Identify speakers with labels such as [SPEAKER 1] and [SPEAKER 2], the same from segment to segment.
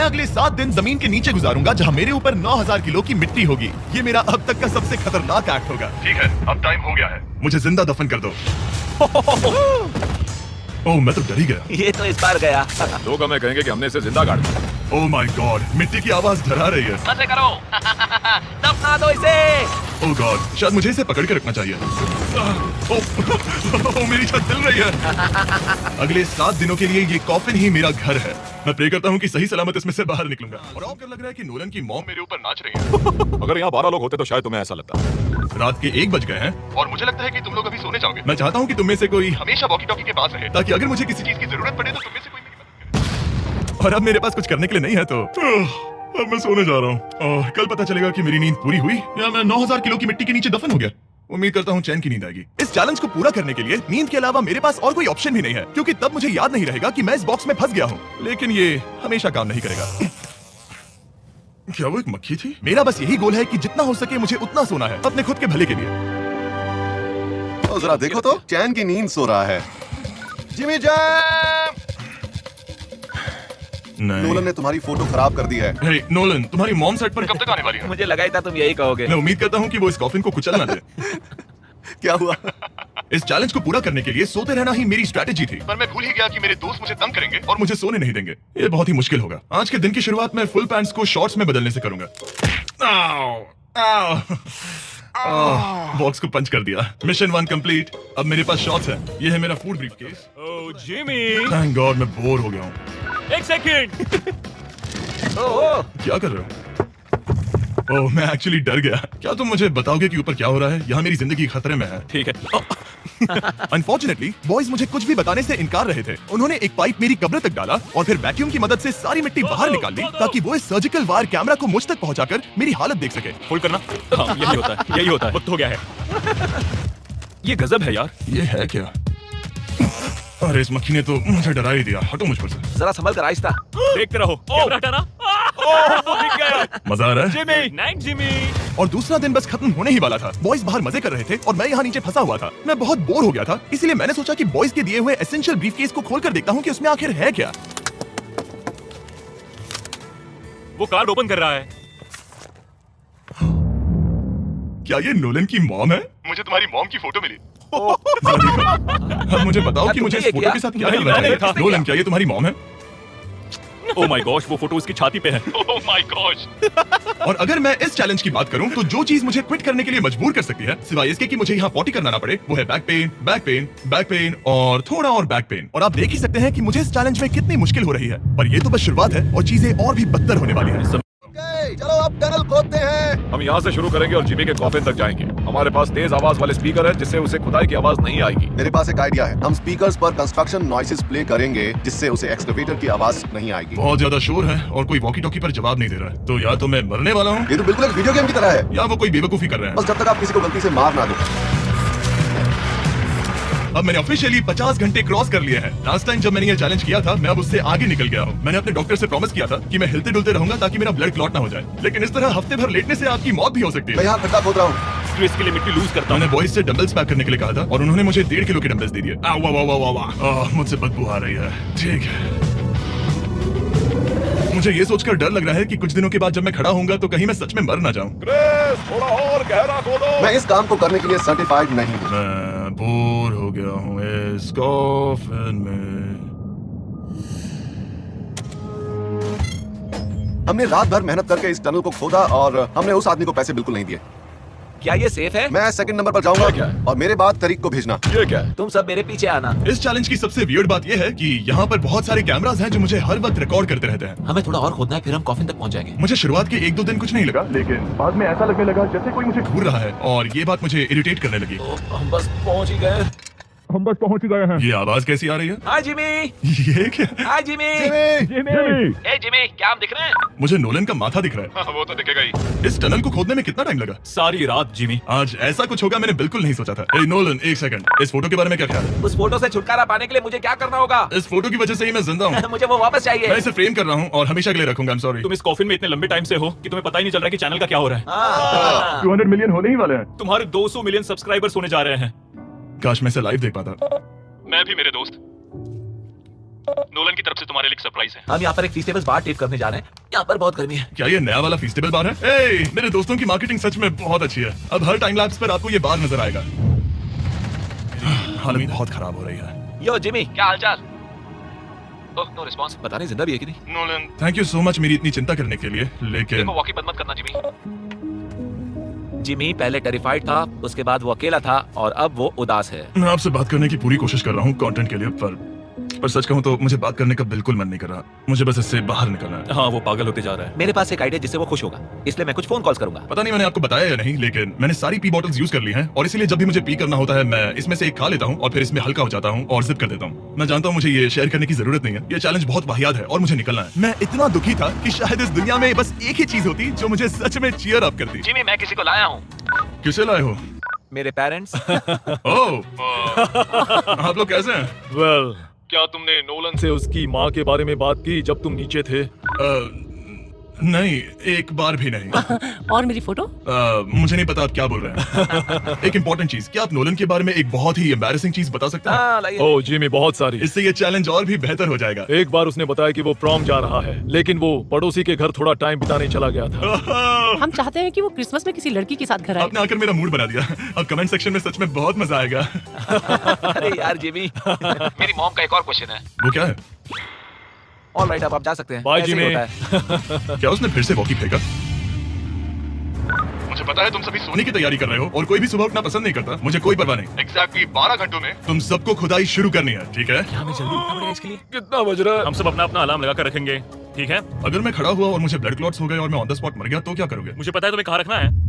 [SPEAKER 1] मैं अगले 7 दिन जमीन के नीचे गुजारूंगा जहां मेरे ऊपर 9000 किलो की मिट्टी होगी। ये मेरा अब तक का सबसे खतरनाक एक्ट होगा। ठीक है, अब टाइम हो गया है, मुझे जिंदा दफन कर दो। ओह, मैं तो डर ही गया।
[SPEAKER 2] ये तो इस बार गया।
[SPEAKER 3] लोग हमें कहेंगे कि हमने इसे जिंदा गाड़ दिया।
[SPEAKER 1] ओह माय गॉड, मिट्टी की आवाज डरा रही है।
[SPEAKER 2] मजे करो। दफना दो इसे।
[SPEAKER 1] ओह गॉड, शायद मुझे इसे पकड़ के रखना चाहिए। ओह, मेरी छत जल रही है। अगले 7 दिनों के लिए ये कॉफिन ही मेरा घर है। मैं प्रे करता हूँ कि सही सलामत इसमें से बाहर निकलूंगा। और अब लग रहा है कि नोलन की मॉम मेरे ऊपर नाच रही है।
[SPEAKER 3] अगर यहाँ 12 लोग होते तो शायद तुम्हें ऐसा लगता।
[SPEAKER 1] रात के 1 बज गए हैं और मुझे लगता है कि तुम लोग अभी सोने जाओगे। मैं चाहता हूँ कि तुम में से कोई हमेशा वॉकी टॉकी के पास रहे, ताकि अगर मुझे किसी चीज की जरूरत पड़े तो तुम में से कोई मेरी मदद करे। और अब मेरे पास कुछ करने के लिए नहीं है तो अब मैं सोने जा रहा हूँ और कल पता चलेगा कि मेरी नींद पूरी हुई या मैं 9000 किलो की मिट्टी के नीचे दफन हो गया। उम्मीद करता हूँ चैन की नींद आएगी। इस चैलेंज को पूरा करने के लिए नींद के अलावा मेरे पास और कोई ऑप्शन भी नहीं है, क्योंकि तब मुझे याद नहीं रहेगा कि मैं इस बॉक्स में फंस गया हूँ। लेकिन ये हमेशा काम नहीं करेगा। क्या वो एक मक्खी थी? मेरा बस यही गोल है कि जितना हो सके मुझे उतना सोना है, अपने खुद के भले के लिए।
[SPEAKER 4] तो जरा देखो तो, चैन की नींद सो रहा है। Jimmy jam! नोलन ने तुम्हारी फोटो खराब कर दी है।
[SPEAKER 1] हे नोलन, तुम्हारी मॉम सेट पर कब तक आने वाली है?
[SPEAKER 2] मुझे लगा ही था तुम यही कहोगे।
[SPEAKER 1] मैं उम्मीद करता हूँ कि वो इस कॉफिन को कुचल ना दे।
[SPEAKER 4] क्या हुआ?
[SPEAKER 1] इस चैलेंज को पूरा करने के लिए सोते रहना ही मेरी स्ट्रैटेजी थी, पर मैं भूल ही गया कि मेरे दोस्त मुझे तंग करेंगे और मुझे सोने नहीं देंगे। ये बहुत ही मुश्किल होगा। आज के दिन की शुरुआत मैं फुल पैंट्स को शॉर्ट्स में बदलने से करूंगा। बॉक्स को पंच कर दिया। Mission 1 complete. अब मेरे पास शॉर्ट्स है। ये है मेरा फूड ब्रीफकेस।
[SPEAKER 5] ओह जिमी,
[SPEAKER 1] थैंक गॉड, मैं बोर हो गया हूँ।
[SPEAKER 5] एक सेकंड।
[SPEAKER 1] क्या कर रहे हो? ओह, मैं एक्चुअली डर गया। क्या तुम मुझे बताओगे कि ऊपर क्या हो रहा है? यहाँ मेरी जिंदगी खतरे में है।
[SPEAKER 5] ठीक है।
[SPEAKER 1] अनफॉर्चुनेटली बॉयज मुझे कुछ भी बताने से इनकार रहे थे। उन्होंने एक पाइप मेरी कब्र तक डाला और फिर वैक्यूम की मदद से सारी मिट्टी बाहर निकाल ली, ताकि वो इस सर्जिकल वायर कैमरा को मुझ तक पहुंचाकर मेरी हालत देख सके।
[SPEAKER 5] फुल करना। हाँ, यही होता है, यही होता है। वक्त हो गया है। ये गजब है यार।
[SPEAKER 1] ये है क्या? अरे इस मक्खी ने तो मुझे डरा ही दिया। हटो मुझ पर से।
[SPEAKER 2] जरा संभल कर आहिस्ता।
[SPEAKER 5] देखते रहो। कैमरा हटाना। वो दिख गया।
[SPEAKER 1] मजा आ रहा है?
[SPEAKER 5] Jimmy, night Jimmy.
[SPEAKER 1] और दूसरा दिन बस खत्म होने ही वाला था। बॉयज बाहर मजे कर रहे थे और मैं यहाँ नीचे फंसा हुआ था। मैं बहुत बोर हो गया था, इसलिए मैंने सोचा कि बॉयज के दिए हुए एसेंशियल ब्रीफकेस को खोलकर देखता हूँ कि उसमें आखिर है क्या।
[SPEAKER 5] वो कार्ड ओपन कर रहा है।
[SPEAKER 1] क्या ये नोलन की मॉम है? मुझे तुम्हारी मॉम की फोटो मिली। अब मुझे बताओ कि मुझे इस फोटो के साथ क्या करना है। नोलन, क्या ये तुम्हारी मॉम है?
[SPEAKER 5] ओह माय गॉश, वो फोटो उसकी छाती पे है। Oh my gosh.
[SPEAKER 1] और अगर मैं इस चैलेंज की बात करूं तो जो चीज मुझे क्विट करने के लिए मजबूर कर सकती है, सिवाय इसके कि मुझे यहाँ पॉटी करना ना पड़े, वो है back pain, back pain, back pain और थोड़ा और बैक पेन। और आप देख ही सकते हैं कि मुझे इस चैलेंज में कितनी मुश्किल हो रही है। पर ये तो बस शुरुआत है और चीजें और भी बदतर होने वाली है।
[SPEAKER 4] चलो अब टनल खोदते हैं।
[SPEAKER 3] हम यहाँ से शुरू करेंगे और जिमी के कॉफिन तक जाएंगे। हमारे पास तेज आवाज वाले स्पीकर है, जिससे उसे खुदाई की आवाज नहीं आएगी।
[SPEAKER 4] मेरे पास एक आइडिया है। हम स्पीकर्स पर कंस्ट्रक्शन नॉइसेस प्ले करेंगे, जिससे उसे एक्सकवेटर की आवाज नहीं आएगी।
[SPEAKER 1] बहुत ज्यादा शोर है और कोई वॉकी टॉकी पर जवाब नहीं दे रहा है, तो या तो मैं मरने वाला हूँ,
[SPEAKER 4] ये तो बिल्कुल एक वीडियो गेम की तरह है,
[SPEAKER 1] या वो कोई बेवकूफी कर रहे हैं।
[SPEAKER 4] बस जब तक आप किसी को गलती से मार ना दो।
[SPEAKER 1] अब मैंने ऑफिशियली 50 घंटे क्रॉस कर लिए हैं। लास्ट टाइम जब मैंने ये चैलेंज किया था, मैं अब उससे आगे निकल गया हूँ। मैंने अपने डॉक्टर से प्रॉमिस किया था कि मैं हिलते डुलते रहूंगा ताकि मेरा ब्लड क्लॉट ना हो जाए, लेकिन इस तरह हफ्ते भर लेटने से आपकी मौत भी हो सकती
[SPEAKER 4] मैं
[SPEAKER 1] है।
[SPEAKER 4] यहाँ खड्डा खोद रहा हूँ।
[SPEAKER 5] तो इसके लिए मिट्टी लूज करता
[SPEAKER 1] मैंने बॉयज से डंबल्स पैक करने के लिए कहा था और उन्होंने मुझे 1.5 किलो के डंबल्स दे दिए। मुझसे बदबू आ रही है। ठीक है, मुझे ये सोचकर डर लग रहा है कि कुछ दिनों के बाद जब मैं खड़ा होऊंगा तो कहीं मैं सच में मर ना जाऊं।
[SPEAKER 3] थोड़ा और गहरा खोदो।
[SPEAKER 4] मैं इस काम को करने के लिए सर्टिफाइड नहीं हूँ।
[SPEAKER 1] मैं बोर हो गया हूँ इस कॉफिन में।
[SPEAKER 4] हमने रात भर मेहनत करके इस टनल को खोदा और हमने उस आदमी को पैसे बिल्कुल नहीं दिए।
[SPEAKER 2] क्या ये सेफ है?
[SPEAKER 4] मैं सेकंड नंबर पर जाऊंगा और मेरे बाद तरीक को भेजना।
[SPEAKER 3] ये क्या है?
[SPEAKER 2] तुम सब मेरे पीछे आना।
[SPEAKER 1] इस चैलेंज की सबसे वियर्ड बात यह है कि यहाँ पर बहुत सारे कैमरास हैं जो मुझे हर वक्त रिकॉर्ड करते रहते हैं।
[SPEAKER 2] हमें थोड़ा और खोदना है, फिर हम कॉफिन तक पहुंच जाएंगे।
[SPEAKER 1] मुझे शुरुआत के 1-2 दिन कुछ नहीं लगा, लेकिन बाद में ऐसा लगने लगा जैसे कोई मुझे घूर रहा है और ये बात मुझे इरिटेट करने लगी।
[SPEAKER 2] हम बस पहुंच ही गए।
[SPEAKER 1] ये आवाज कैसी आ रही है?
[SPEAKER 2] हाय जिमी।
[SPEAKER 1] ये क्या?
[SPEAKER 2] हाय जिमी।
[SPEAKER 5] जिमी।
[SPEAKER 2] ए जिमी, क्या हम दिख रहे हैं?
[SPEAKER 1] मुझे नोलन का माथा दिख रहा
[SPEAKER 3] हाँ, वो तो दिखेगा ही।
[SPEAKER 1] है। इस टनल को खोदने में कितना टाइम लगा?
[SPEAKER 5] सारी रात जिमी।
[SPEAKER 1] आज ऐसा कुछ होगा मैंने बिल्कुल नहीं सोचा था। ए नोलन, एक सेकंड, इस फोटो के बारे में क्या ख्याल है?
[SPEAKER 2] उस फोटो से छुटकारा पाने के लिए मुझे क्या करना होगा?
[SPEAKER 1] इस फोटो की वजह से ही मैं जिंदा हूँ।
[SPEAKER 2] मुझे वो वापस
[SPEAKER 1] मैं
[SPEAKER 2] चाहिए।
[SPEAKER 1] इसे फ्रेम कर रहा हूँ और हमेशा के लिए रखूंगा। I am sorry.
[SPEAKER 5] तुम इस कॉफिन में इतने लंबे टाइम से हो कि तुम्हें पता ही नहीं चल रहा है कि चैनल का क्या हो रहा है।
[SPEAKER 1] 200 मिलियन होने ही वाले हैं।
[SPEAKER 5] तुम्हारे 200 मिलियन सब्सक्राइबर्स होने जा रहे हैं।
[SPEAKER 1] काश मैं इसे लाइव देख पाता।
[SPEAKER 5] मैं भी, मेरे दोस्त। नोलन की तरफ से तुम्हारे लिए एक सरप्राइज है।
[SPEAKER 2] हम यहाँ पर एक फीस्टेबल बार टेप करने जा रहे हैं। यहाँ पर बहुत गर्मी है।
[SPEAKER 1] क्या ये नया वाला फीस्टेबल बार है? ए, मेरे दोस्तों की मार्केटिंग सच में बहुत अच्छी है। अब हर टाइम लैप्स पर आपको ये बार नजर आएगा। हालत बहुत खराब हो रही है।
[SPEAKER 2] यो जिमी, क्या हालचाल? ओह, नो रिस्पांस। पता नहीं जिंदा भी है कि नहीं।
[SPEAKER 1] Nolan, thank you so much मेरी इतनी चिंता करने के लिए, लेकिन
[SPEAKER 2] देखो, वॉकी मत करना जिमी। जिमी पहले टेरिफाइड था, उसके बाद वो अकेला था और अब वो उदास है।
[SPEAKER 1] मैं आपसे बात करने की पूरी कोशिश कर रहा हूँ कंटेंट के लिए, पर सच कहूँ तो मुझे बात करने का बिल्कुल मन नहीं कर रहा। मुझे बस इससे बाहर निकलना है।
[SPEAKER 5] हाँ, वो पागल होते जा रहा है।
[SPEAKER 2] मेरे पास एक आइडिया जिससे वो खुश होगा, इसलिए मैं कुछ फोन कॉल्स करूंगा।
[SPEAKER 1] पता नहीं मैंने आपको बताया या नहीं, लेकिन मैंने सारी पी बॉटल्स यूज कर ली हैं और इसीलिए जब भी मुझे पी करना होता है मैं इसमें से एक खा लेता हूँ और फिर इसमें हल्का हो जाता हूँ और जिप कर देता हूँ। मैं जानता हूँ मुझे ये शेयर करने की जरूरत नहीं है, ये चैलेंज बहुत वाहियात है और मुझे निकलना है। मैं इतना दुखी था कि शायद इस दुनिया में बस एक ही चीज होती जो मुझे सच में चीयर अप करती।
[SPEAKER 2] जिमी, मैं किसी को लाया हूँ।
[SPEAKER 1] किसे लाए हो?
[SPEAKER 2] मेरे पेरेंट्स।
[SPEAKER 1] ओह, आप लोग कैसे हैं?
[SPEAKER 3] वेल, क्या तुमने नोलन से उसकी माँ के बारे में बात की जब तुम नीचे थे?
[SPEAKER 1] नहीं, एक बार भी नहीं।
[SPEAKER 6] और मेरी फोटो?
[SPEAKER 1] मुझे नहीं पता आप क्या बोल रहे हैं। एक इम्पोर्टेंट चीज, क्या आप नोलन के बारे में एक बहुत ही एम्बैरेसिंग चीज बता सकते हैं?
[SPEAKER 2] हाँ, लाइए।
[SPEAKER 3] ओह जिमी, बहुत सारी।
[SPEAKER 1] इससे ये चैलेंज और भी बेहतर हो जाएगा।
[SPEAKER 3] एक बार उसने बताया कि वो प्रॉम जा रहा है, लेकिन वो पड़ोसी के घर थोड़ा टाइम बिताने चला गया था।
[SPEAKER 6] हम चाहते हैं कि वो क्रिसमस में किसी लड़की के साथ घर आए।
[SPEAKER 1] आपने आकर मेरा मूड बना दिया। अब कमेंट सेक्शन में सच में बहुत मजा आएगा।
[SPEAKER 2] अरे यार जिमी, मेरी मॉम का एक और क्वेश्चन है।
[SPEAKER 1] वो क्या है?
[SPEAKER 2] ऑलराइट, अब आप जा सकते हैं।
[SPEAKER 3] बाय
[SPEAKER 2] ऐसे ही
[SPEAKER 3] जिमी।
[SPEAKER 2] होता है।
[SPEAKER 1] क्या उसने फिर से वॉकी फेंका? मुझे पता है तुम सभी सोने की तैयारी कर रहे हो और कोई भी सुबह उठना पसंद नहीं करता। मुझे कोई परवाह नहीं। एग्जैक्टली 12 घंटों में तुम सबको खुदाई शुरू करनी है, ठीक है?
[SPEAKER 2] हमें जल्दी उठना पड़ेगा इसके लिए।
[SPEAKER 3] कितना बज रहा है?
[SPEAKER 5] हम सब अपना अपना अलार्म लगा कर रखेंगे, ठीक है?
[SPEAKER 1] अगर मैं खड़ा हुआ और मुझे ब्लड क्लॉट्स हो गए और मैं ऑन द स्पॉट मर गया तो क्या करोगे?
[SPEAKER 5] मुझे पता है तुम्हें कहाँ रखना है।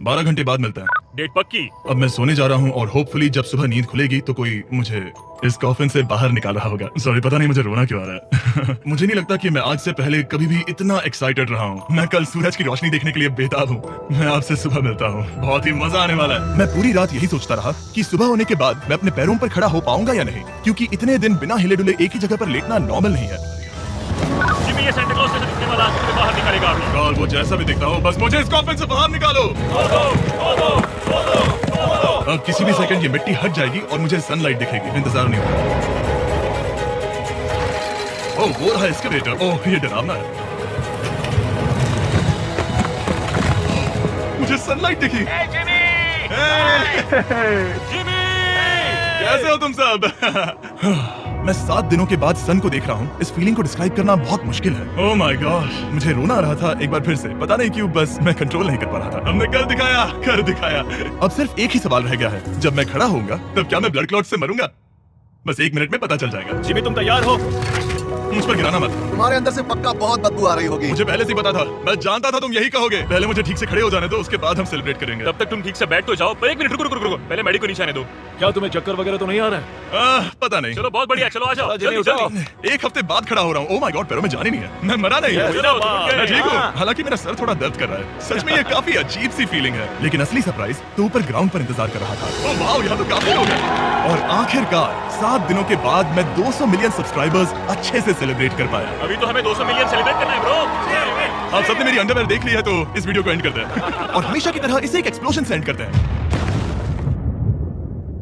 [SPEAKER 1] 12 घंटे बाद मिलता है।
[SPEAKER 5] डेट पक्की।
[SPEAKER 1] अब मैं सोने जा रहा हूँ और होपफुली जब सुबह नींद खुलेगी तो कोई मुझे इस कॉफिन से बाहर निकाल रहा होगा। सॉरी, पता नहीं मुझे रोना क्यों आ रहा है। मुझे नहीं लगता कि मैं आज से पहले कभी भी इतना एक्साइटेड रहा हूँ। मैं कल सूरज की रोशनी देखने के लिए बेताब हूँ। मैं आपसे सुबह मिलता हूँ, बहुत ही मजा आने वाला है। मैं पूरी रात यही सोचता रहा कि सुबह होने के बाद मैं अपने पैरों पर खड़ा हो पाऊंगा या नहीं, क्योंकि इतने दिन बिना हिले डुले एक ही जगह पर लेटना नॉर्मल नहीं है।
[SPEAKER 5] जिमी, ये सेंटा क्लॉज से दिखने वाला आज तुम्हें बाहर निकालेगा।
[SPEAKER 1] और वो जैसा भी दिखता हो, बस मुझे इस कॉफिन से बाहर निकालो। अब किसी भी सेकंड ये मिट्टी हट जाएगी और मुझे सनलाइट दिखेगी। इंतजार नहीं होगा। ओह, वो रहा एस्केलेटर। ओह, ये डरावना है। मुझे सनलाइट दिखी।
[SPEAKER 5] जिमी!
[SPEAKER 1] कैसे हो तुम सब? मैं 7 दिनों के बाद सन को देख रहा हूँ। इस फीलिंग को डिस्क्राइब करना बहुत मुश्किल है। ओह माय गॉड, मुझे रोना आ रहा था एक बार फिर से। पता नहीं क्यों, बस मैं कंट्रोल नहीं कर पा रहा था। हमने कर दिखाया। अब सिर्फ एक ही सवाल रह गया है, जब मैं खड़ा होऊंगा तब क्या मैं ब्लड क्लॉट से मरूंगा? बस 1 मिनट में पता चल जाएगा।
[SPEAKER 5] जिमी, तुम तैयार हो?
[SPEAKER 1] मुझ पर गिराना मत।
[SPEAKER 4] तुम्हारे अंदर से पक्का बहुत बदबू आ रही होगी।
[SPEAKER 1] मुझे पहले से ही पता था। मैं जानता था तुम यही कहोगे। पहले मुझे ठीक से खड़े हो जाने दो, उसके बाद हम सेलिब्रेट करेंगे।
[SPEAKER 5] तब तक तुम ठीक से बैठ तो जाओ। पर 1 मिनट, रुको। पहले मेडी को नीचे आने दो।
[SPEAKER 3] क्या तुम्हें चक्कर वगैरह तो नहीं आ रहा है?
[SPEAKER 1] पता नहीं।
[SPEAKER 5] चलो, बहुत बढ़िया। चलो, आ जाओ।
[SPEAKER 2] जिमी,
[SPEAKER 5] जल्दी,
[SPEAKER 2] उठाओ।
[SPEAKER 5] जल्दी।
[SPEAKER 1] 1 हफ्ते बाद खड़ा हो रहा हूँ। ओह माय गॉड, पैरों में जान ही नहीं है। मैं मरा नहीं है।
[SPEAKER 5] चलो, तुम उठ गए।
[SPEAKER 1] मैं ठीक हूँ।
[SPEAKER 2] हाँ।
[SPEAKER 1] हालांकि मेरा सर थोड़ा दर्द कर रहा है। सच में ये काफी अजीब सी फीलिंग है। लेकिन असली सरप्राइज तो ऊपर ग्राउंड पर इंतजार कर रहा था। ओह वाओ, यहाँ तो काफी लोग हैं। और आखिरकार 7 दिनों के बाद मैं 200 मिलियन सब्सक्राइबर्स अच्छे से सेलिब्रेट कर पाया।
[SPEAKER 5] अभी तो हमें 200 मिलियन सेलिब्रेट करना है, ब्रो।
[SPEAKER 1] आप सबने मेरी अंडरवेयर देख ली है तो इस वीडियो को एंड करते हैं और हमेशा की तरह इसे एक एक्सप्लोजन से एंड करते हैं।